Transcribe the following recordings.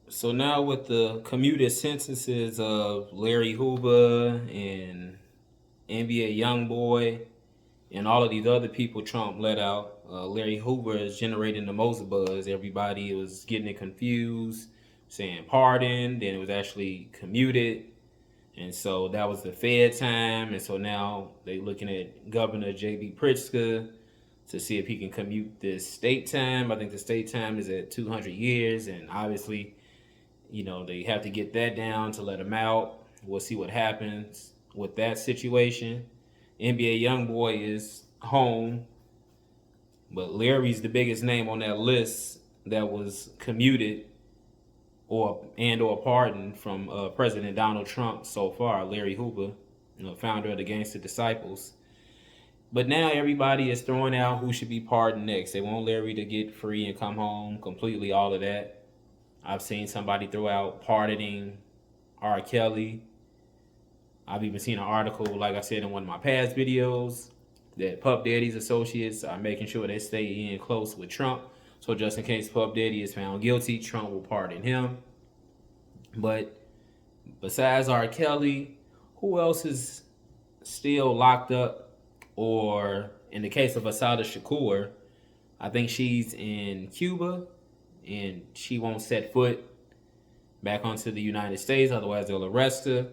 So now with the commuted sentences of Larry Hoover and NBA YoungBoy and all of these other people Trump let out, Larry Hoover is generating the most buzz. Everybody was getting it confused, saying pardon, then it was actually commuted. And so that was the Fed time. And so now they looking at Governor J.B. Pritzker to see if he can commute this state time. I think the state time is at 200 years. And obviously, they have to get that down to let him out. We'll see what happens with that situation. NBA YoungBoy is home, but Larry's the biggest name on that list that was commuted or pardoned from President Donald Trump so far. Larry Hoover, founder of the Gangster Disciples. But now everybody is throwing out who should be pardoned next. They want Larry to get free and come home completely. All of that. I've seen somebody throw out pardoning R. Kelly. I've even seen an article, like I said in one of my past videos, that Puff Daddy's associates are making sure they stay in close with Trump. So just in case Puff Daddy is found guilty, Trump will pardon him. But besides R. Kelly, who else is still locked up? Or in the case of Asada Shakur, I think she's in Cuba and she won't set foot back onto the United States, otherwise they'll arrest her.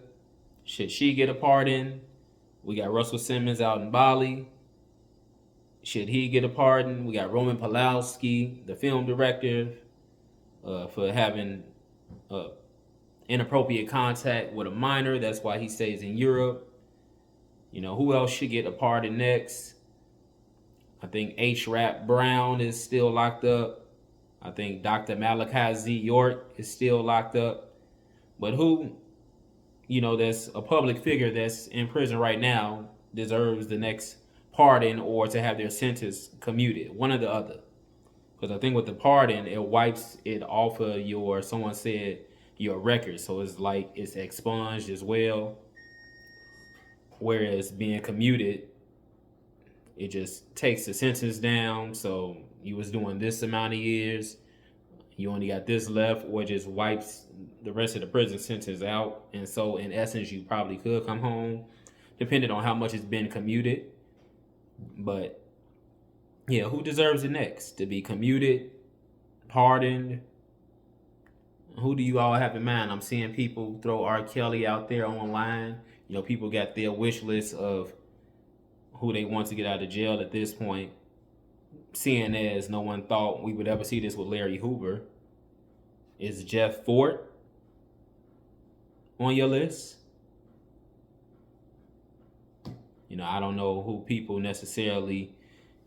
Should she get a pardon? We got Russell Simmons out in Bali. Should he get a pardon? We got Roman Polanski, the film director, for having inappropriate contact with a minor. That's why he stays in Europe. Who else should get a pardon next? I think H. Rap Brown is still locked up. I think Dr. Malachi Z. York is still locked up. But who, that's a public figure that's in prison right now deserves the next pardon or to have their sentence commuted? One or the other. Because I think with the pardon, it wipes it off of someone said, your record. So it's like it's expunged as well. Whereas being commuted, it just takes the sentence down. So you was doing this amount of years, you only got this left, or just wipes the rest of the prison sentence out. And so in essence, you probably could come home, depending on how much it's been commuted. But yeah, who deserves it next? To be commuted, pardoned? Who do you all have in mind? I'm seeing people throw R. Kelly out there online. People got their wish list of who they want to get out of jail at this point. Seeing as no one thought we would ever see this with Larry Hoover. Is Jeff Fort on your list? I don't know who people necessarily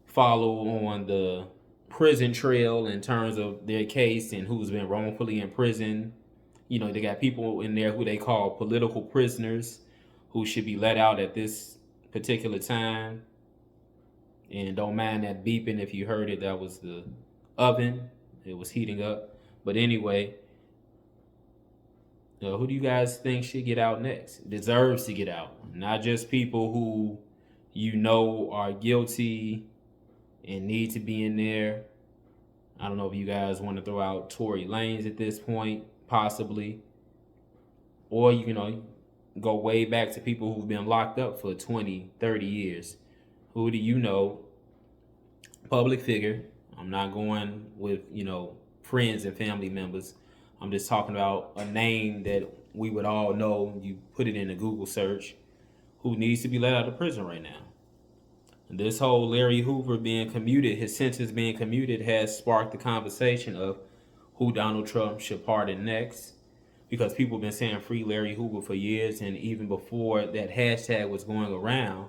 follow on the prison trail in terms of their case and who's been wrongfully in prison. They got people in there who they call political prisoners who should be let out at this particular time. And don't mind that beeping if you heard it. That was the oven. It was heating up. But anyway, who do you guys think should get out next? Deserves to get out. Not just people who are guilty and need to be in there. I don't know if you guys want to throw out Tory Lanez at this point, possibly. Or you can go way back to people who've been locked up for 20, 30 years. Who do you know? Public figure. I'm not going with, friends and family members. I'm just talking about a name that we would all know. You put it in a Google search. Who needs to be let out of prison right now? And this whole Larry Hoover being commuted, his sentence being commuted, has sparked the conversation of who Donald Trump should pardon next. Because people have been saying free Larry Hoover for years, and even before that hashtag was going around,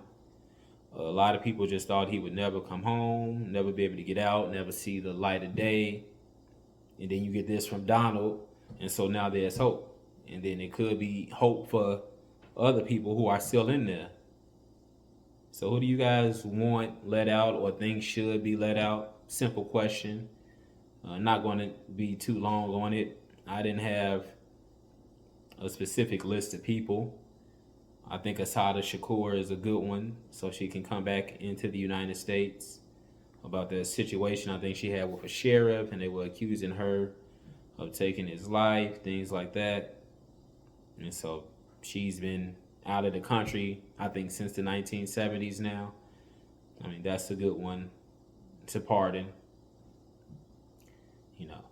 a lot of people just thought he would never come home, never be able to get out, never see the light of day. And then you get this from Donald, and so now there's hope. And then it could be hope for other people who are still in there. So who do you guys want let out or think should be let out? Simple question. Not going to be too long on it. I didn't have a specific list of people. I think Asada Shakur is a good one, so she can come back into the United States. About the situation I think she had with a sheriff, and they were accusing her of taking his life, things like that. And so she's been out of the country, I think, since the 1970s now. I mean, that's a good one to pardon. You know,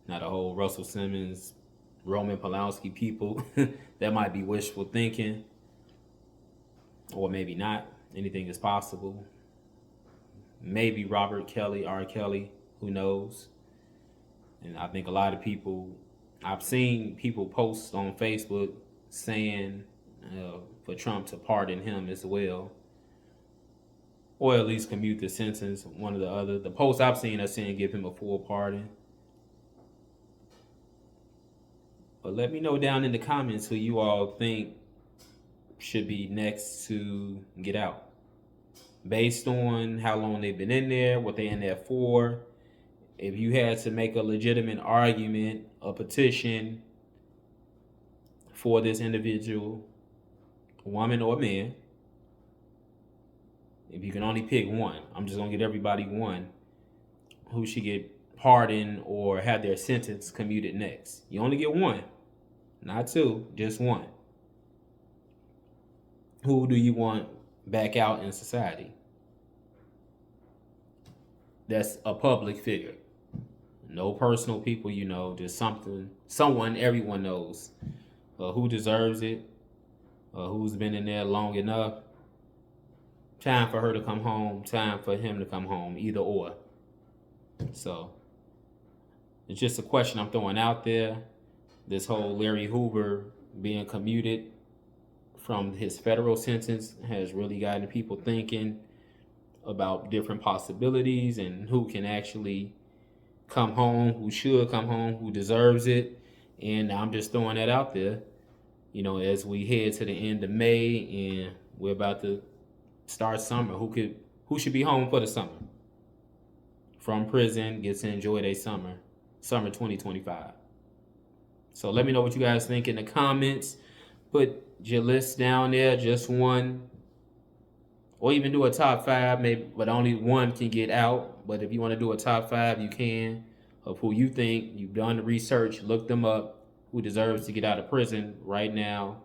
not a whole Russell Simmons, Roman Polanski people. That might be wishful thinking, or maybe not. Anything is possible. Maybe Robert Kelly, R. Kelly, who knows? And I think a lot of people, I've seen people post on Facebook saying for Trump to pardon him as well, or at least commute the sentence, one or the other. The posts I've seen are saying give him a full pardon. But let me know down in the comments who you all think should be next to get out, based on how long they've been in there, what they're in there for. If you had to make a legitimate argument, a petition for this individual, woman or man, if you can only pick one, I'm just gonna get everybody one, who should get pardoned or have their sentence commuted next. You only get one, not two, just one. Who do you want back out in society? That's a public figure. No personal people, just someone everyone knows. Who deserves it, who's been in there long enough. Time for her to come home, time for him to come home, either or. So it's just a question I'm throwing out there. This whole Larry Hoover being commuted from his federal sentence has really gotten people thinking about different possibilities and who can actually come home, who should come home, who deserves it. And I'm just throwing that out there, as we head to the end of May and we're about to start summer. Who should be home for the summer? From prison, gets to enjoy their summer 2025. So let me know what you guys think in the comments. Put your list down there, just one, or even do a top 5, maybe, but only one can get out. But if you want to do a top 5, you can, of who you think, you've done the research, look them up, who deserves to get out of prison right now,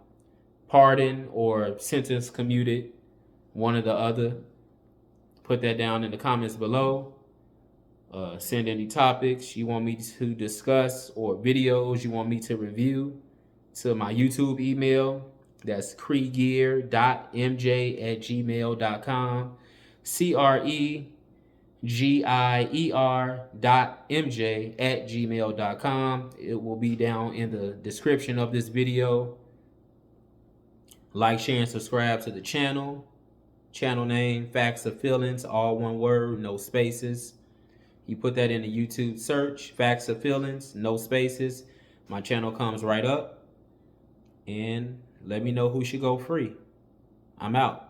pardon or sentence commuted, one or the other. Put that down in the comments below. Send any topics you want me to discuss or videos you want me to review to my YouTube email. That's kregier.mj@gmail.com. kregier.mj@gmail.com. It will be down in the description of this video. Like, share, and subscribe to the channel. Channel name, Facts of Feelings, all one word, no spaces. You put that in the YouTube search, Facts of Feelings, no spaces. My channel comes right up. And let me know who should go free. I'm out.